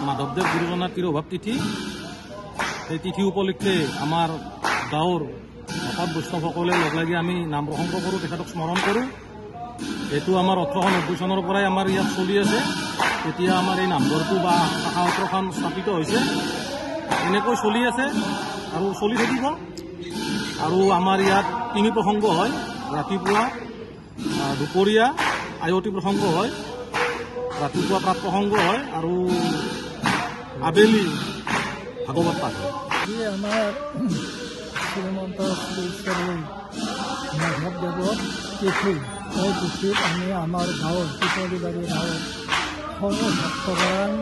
মাধৱদেৱ গুৰুজনাৰ তিৰোভাৱ তিথি। এই তিথি উপলক্ষে আমাৰ গাঁৱৰ ভকত বৈষ্ণৱসকলে লগ লাগি আমি নাম প্ৰসংগ কৰোঁ, তেখেতক স্মৰণ কৰোঁ। এইটো আমাৰ 1890 চনৰ পৰাই আমাৰ ইয়াত চলি আছে। তেতিয়া আমাৰ এই নামঘৰটো বা শাখা সত্ৰখন স্থাপিত হৈছে। এনেকৈ চলি আছে আৰু চলি থাকিব। আৰু আমাৰ ইয়াত 3 প্ৰসংগ হয়, ৰাতিপুৱা, দুপৰীয়া আয়তী প্ৰসংগ হয়, ৰাতিপুৱা প্ৰাত প্ৰসংগ হয় আৰু আবেলি ভাগৱত পাঠ হয়। আমাৰ শ্ৰীমন্ত শ্ৰী মাধৱদেৱৰ তিথি। এই তিথিত আমি আমাৰ গাঁৱৰ পিপলিবাৰী গাঁৱৰ সৰু ভক্তগণ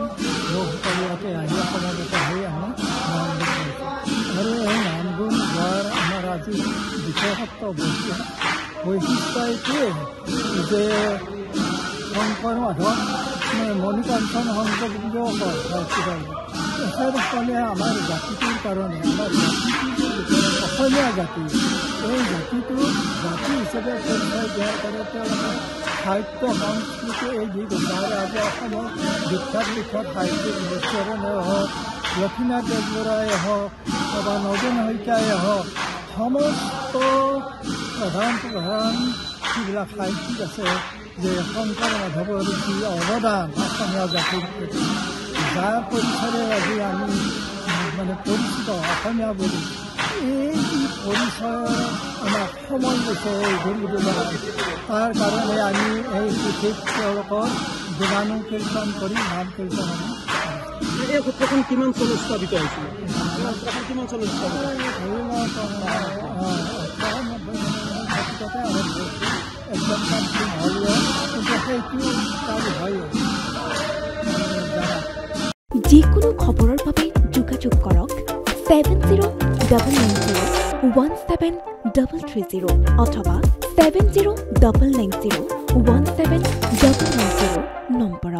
লোকসকল ইয়াতে আহি সমবেত হৈ আমি নাম গুণ গাইছোঁ। আৰু এই নাম গুণ গোৱাৰ আমাৰ আজি বিশেষত্ব বৈশিষ্ট্য এইটোৱে যে শংকৰ মাধৱ মণিকাঞ্চন শংকৰ বুলিও কয়। তেখেতসকলে আমাৰ জাতিটোৰ কাৰণে, আমাৰ জাতিটোৰ অসমীয়া জাতি, এই জাতিটো জাতি হিচাপে পৰিচয় দিয়াৰ কাৰণে তেওঁলোকে সাহিত্য সংস্কৃতি এই দি গৈছে। আৰু আজি অসমৰ বিখ্যাত সাহিত্যিক নিশ্চৰণে হওক, লক্ষ্মীনাথ বেজবৰুৱাই হওক বা নগেন শইকীয়াই হওক, সমস্ত প্ৰধান যিবিলাক সাহিত্যিক আছে যে শংকৰ মাধৱৰ যি অৱদান অসমীয়া জাতিৰ প্ৰতি, যাৰ পৰিচয়ে আজি আমি পৰিচিত অসমীয়া বুলি, এই পৰিচয় আমাক সময় লৈছে এই গুৰুজনাই। তাৰ কাৰণে আমি এই তিথিত তেওঁলোকৰ গুণানুকীৰ্তন কৰি নাম কীৰ্তন আমি। এই সত্ৰখন কিমান চনত স্থাপিত হৈছিল? কিমান চনত স্থাপিত? একদম কমপ্লিট হ'লেও কিন্তু সেইটো তাৰ হয়। যিকোনো খবৰৰ বাবে যোগাযোগ কৰক 7099017330 অথবা 7099017990 নম্বৰত।